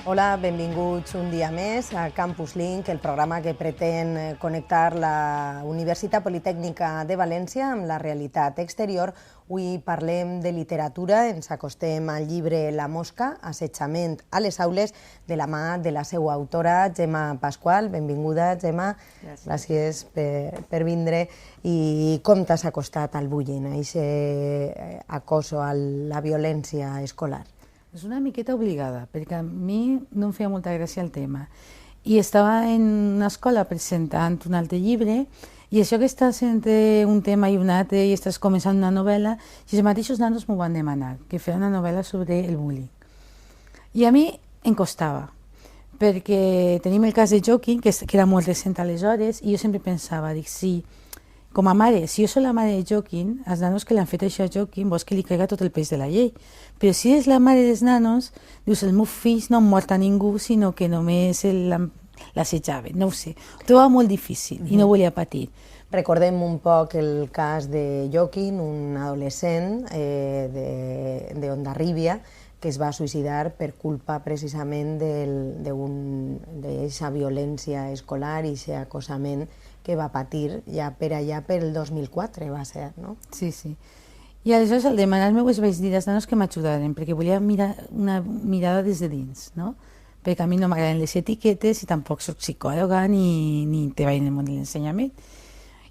Hola, benvinguts un dia més a Campus Link, el programa que pretén connectar la Universitat Politècnica de València amb la realitat exterior. Avui parlem de literatura, ens acostem al llibre La mosca, assetjament a les aules, de la mà de la seva autora, Gemma Pasqual. Benvinguda, Gemma. Gràcies per vindre. I com t'has acostat al bullying, a aquest acoso, a la violència escolar? És una miqueta obligada, perquè a mi no em feia molta gràcia el tema. I estava en una escola presentant un altre llibre, i això que estàs entre un tema i un altre, i estàs començant una novel·la, i els mateixos nanos m'ho van demanar, que feia una novel·la sobre el bullying. I a mi em costava, perquè tenim el cas de Joaquín, que era molt recent aleshores, i jo sempre pensava, dic, sí, com a mare, si jo soc la mare de Joaquín, els nanos que li han fet això a Joaquín, vols que li caiga tot el pes de la llei. Però si és la mare dels nanos, dius, els meus fills no han mort a ningú, sinó que només l'assetjaven, no ho sé. Ho trobava molt difícil i no volia patir. Recordem un poc el cas de Joaquín, un adolescent d'Hondarribia, que es va suïcidar per culpa precisament d'aquesta violència escolar i aquest acosament que va patir ja per allà pel 2004, va ser, no? Sí, sí. I aleshores al demanar-me us vaig dir als nanos que m'ajudaren, perquè volia mirar una mirada des de dins, no? Perquè a mi no m'agraden les etiquetes i tampoc soc psicòloga ni treball en el món de l'ensenyament.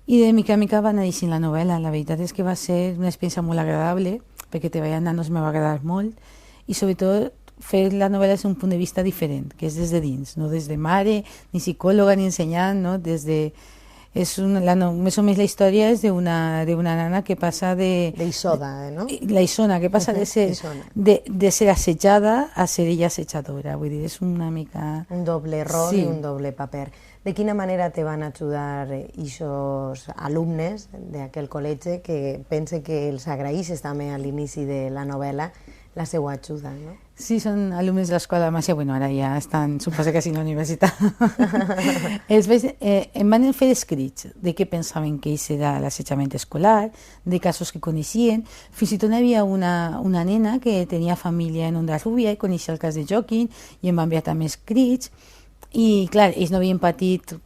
I de mica en mica va anar deixant la novel·la. La veritat és que va ser una experiència molt agradable, perquè treballar amb nanos m'ha agradat molt, i sobretot fer la novel·la des d'un punt de vista diferent, que és des de dins, no des de mare, ni psicòloga, ni ensenyant, no? Des de... més o menys la història és d'una nana que passa de... D'Isoda, no? La Isona, que passa de ser assetjada a ser ella assetjadora. Vull dir, és una mica... Un doble rol i un doble paper. De quina manera te van ajudar aquests alumnes d'aquell col·legi que pense que els agraïsses també a l'inici de la novel·la la seva ajuda, no? Sí, són alumnes de l'escola de Màcia, bueno, ara ja estan, suposo que sí, a la universitat. Em van fer escrits de què pensaven que era l'assetjament escolar, de casos que coneixien. Fins i tot hi havia una nena que tenia família en Hondarribia i coneixia el cas de Joaquín i em va enviar també escrits. I, clar, ells no havien patit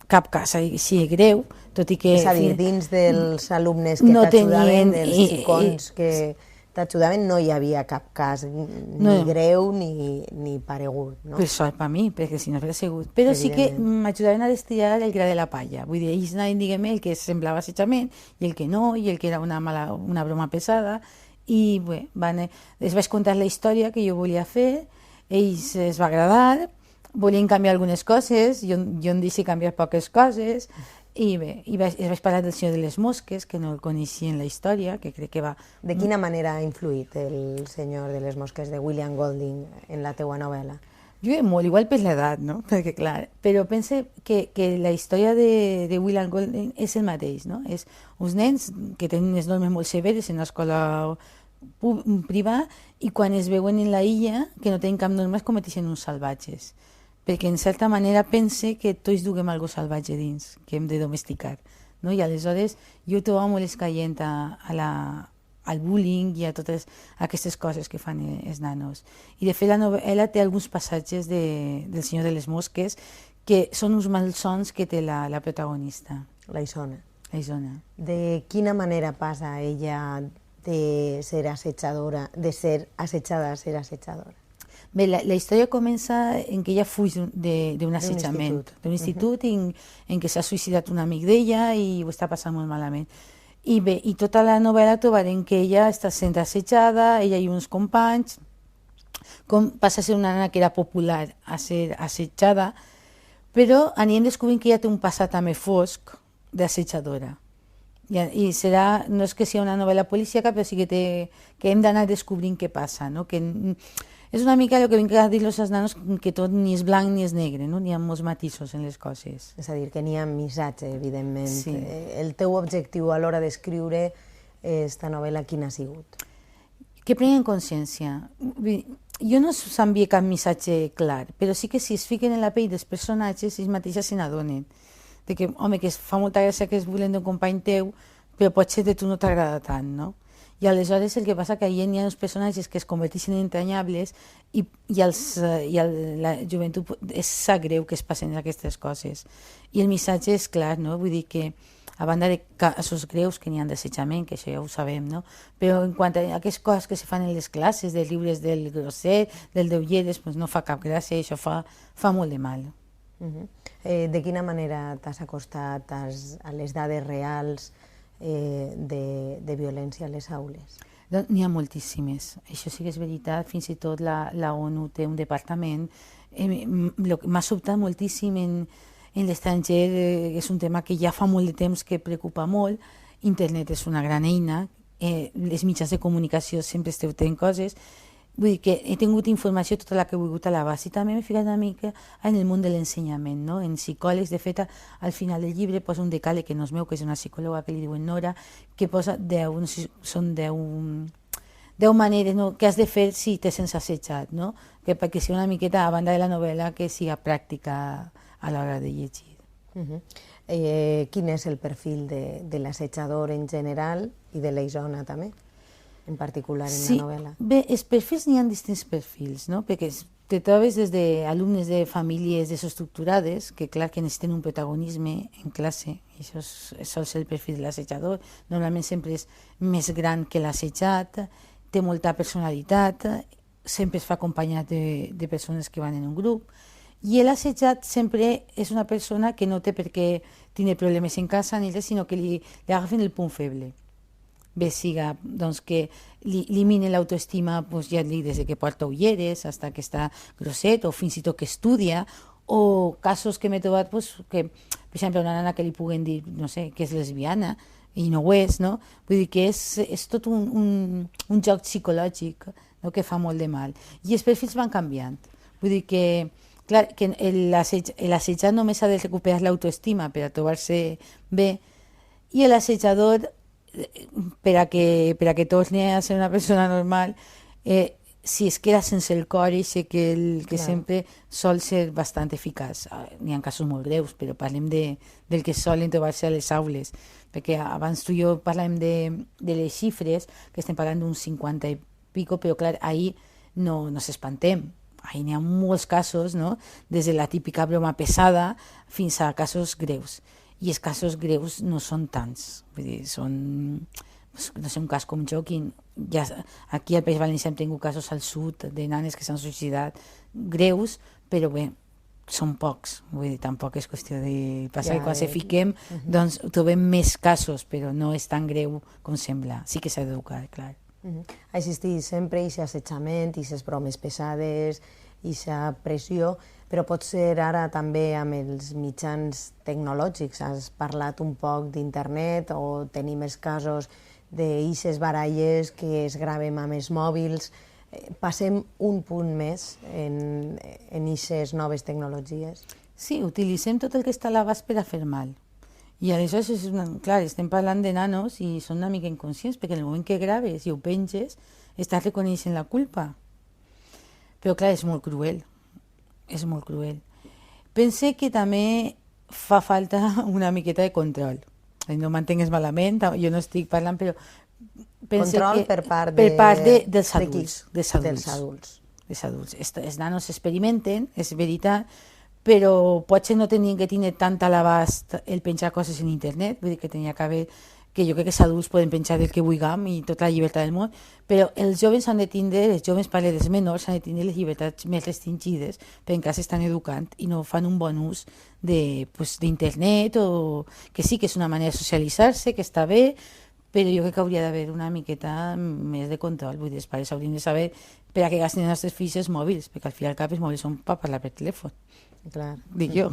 cap cas així greu, tot i que... És a dir, dins dels alumnes que t'ajudaven, dels xicons que t'ajudaven, no hi havia cap cas ni greu ni paregut, no? Per sort per mi, perquè si no hauria sigut. Però sí que m'ajudaven a destriar el gra de la palla. Vull dir, ells anaven, diguem, el que semblava assetjament, i el que no, i el que era una broma pesada. I bé, els vaig contar la història que jo volia fer, ells es va agradar, volien canviar algunes coses, jo em deixé canviar poques coses, i bé, es vaig parlar del Senyor de les Mosques, que no el coneixia en la història, que crec que va... De quina manera ha influït el Senyor de les Mosques de William Golding en la teua novel·la? Jo molt, igual per l'edat, no? Perquè, clar, però pense que la història de William Golding és el mateix, no? És uns nens que tenen unes normes molt severes en l'escola privada i quan es veuen en la illa, que no tenen cap norma, es converteixen en uns salvatges. Perquè en certa manera pense que tots duguem algo salvatge dins, que hem de domesticar, no? I aleshores jo trobo molt escaient al bullying i a totes aquestes coses que fan els nanos. I de fet la novel·la té alguns passatges del Senyor de les Mosques que són uns malsons que té la protagonista. La Isona. La Isona. De quina manera passa ella de ser assetjadora, de ser assetjada a ser assetjadora? Bé, la història comença en què ella fuig d'un assetjament, d'un institut en què s'ha suïcidat un amic d'ella i ho està passant molt malament. I bé, i tota la novel·la trobarem que ella està sent assetjada, ella i uns companys, com passa a ser una nana que era popular a ser assetjada, però anirem descobrint que ella té un passat també fosc d'assetjadora. I serà, no és que sigui una novel·la policíaca, però sí que hem d'anar descobrint què passa, no? Que és una mica el que vinc a dir-los als nanos, que tot ni és blanc ni és negre, no? N'hi ha molts matisos en les coses. És a dir, que n'hi ha missatge, evidentment. Sí. El teu objectiu a l'hora d'escriure esta novel·la quin ha sigut? Que prenen consciència. Jo no s'envia cap missatge clar, però sí que si es fiquen en la pell dels personatges, ells mateixes se n'adonen. Que, home, que fa molta gràcia que es volen d'un company teu, però potser de tu no t'agrada tant, no? I aleshores el que passa que hi ha uns personatges que es converteixen en entranyables i la joventut sap greu que es passen aquestes coses. I el missatge és clar, no? Vull dir que a banda de casos greus que n'hi ha d'assetjament, que això ja ho sabem, no? Però en quant a aquestes coses que se fan en les classes, dels llibres del Grosset, del Deullers, pues no fa cap gràcia, això fa molt de mal. De quina manera t'has acostat a les dades reals de violència a les aules? N'hi ha moltíssimes, això sí que és veritat, fins i tot la ONU té un departament. M'ha sobtat moltíssim en l'estranger, és un tema que ja fa molt de temps que preocupa molt. Internet és una gran eina, les mitjans de comunicació sempre esteu tenint coses. Vull dir que he tingut informació tota la que he volgut a l'abast i també m'he ficat una mica en el món de l'ensenyament, no? En psicòlegs. De fet, al final del llibre posa un decàleg que no és meu, que és una psicòloga que li diuen Nora, que posa 10 maneres, no? Que has de fer si te sents assetjat, no? Perquè sigui una miqueta, a banda de la novel·la, que siga pràctica a l'hora de llegir. Quin és el perfil de l'assetjador en general i de l'Isona també, en particular en la novel·la? Bé, els perfils n'hi ha distints perfils, no? Perquè te trobes des d'alumnes de famílies desestructurades, que clar que necessiten un protagonisme en classe, i això sol ser el perfil de l'assetjador. Normalment sempre és més gran que l'assetjat, té molta personalitat, sempre es fa acompanyat de persones que van en un grup, i l'assetjat sempre és una persona que no té per què tenir problemes en casa ni res, sinó que li agafen el punt feble. Bé, siga doncs, que li mine l'autoestima, doncs, ja et dic, des que porta ulleres fins que està grosset, o fins i tot que estudia, o casos que m'he trobat, doncs, que, per exemple, una nana que li puguen dir, no sé, que és lesbiana, i no ho és, no? Vull dir que és tot un joc psicològic, no? Que fa molt de mal. I els perfils van canviant. Vull dir que, clar, que l'assetjat només ha de recuperar l'autoestima per a trobar-se bé, i l'assetjador, per a que torni a ser una persona normal, si es queda sense el cor, i sé que sempre sol ser bastant eficaç. N'hi ha casos molt greus, però parlem del que solen trobar-se a les aules, perquè abans tu i jo parlem de les xifres, que estem parlant d'uns 50 i pico, però clar, ahir no s'espantem. Ahir n'hi ha molts casos, no? Des de la típica broma pesada fins a casos greus. I els casos greus no són tants, vull dir, són, no sé, un cas com Joaquín, ja, aquí al País Valencià hem tingut casos al sud de nanes que s'han suïcidat greus, però bé, són pocs, vull dir, tampoc és qüestió de passar, quan se fiquem, doncs trobem més casos, però no és tan greu com sembla, sí que s'ha d'educar, clar. Ha existit sempre aquest assetjament, aquestes bromes pesades, aquesta pressió, però pot ser ara també amb els mitjans tecnològics. Has parlat un poc d'internet o tenim els casos d'eixes baralles que es graven amb els mòbils. Passem un punt més en aquestes noves tecnologies? Sí, utilitzem tot el que està a l'abast per a fer mal. I aleshores, clar, estem parlant de nanos i són una mica inconscients, perquè en el moment que graves i ho penges, estàs reconeixent la culpa. Però clar, és molt cruel. És molt cruel. Pense que també fa falta una miqueta de control. No m'entengues malament, jo no estic parlant, però control per part dels adults. Els nanos experimenten, és veritat, però potser no tenien que tenir tant a l'abast el penjar coses en internet, vull dir que tenia que haver, que jo crec que els adults poden penjar el que vulguem i tota la llibertat del món, però els joves han de tindre, els joves parle dels menors, han de tindre les llibertats més restringides, perquè encara s'estan educant i no fan un bon ús d'internet, o que sí que és una manera de socialitzar-se, que està bé, però jo crec que hauria d'haver una miqueta més de control. Vull dir, els pares haurien de saber per a què gasten els nostres fills els mòbils, perquè al fi i al cap els mòbils són per parlar per telèfon. Clar. Dic jo.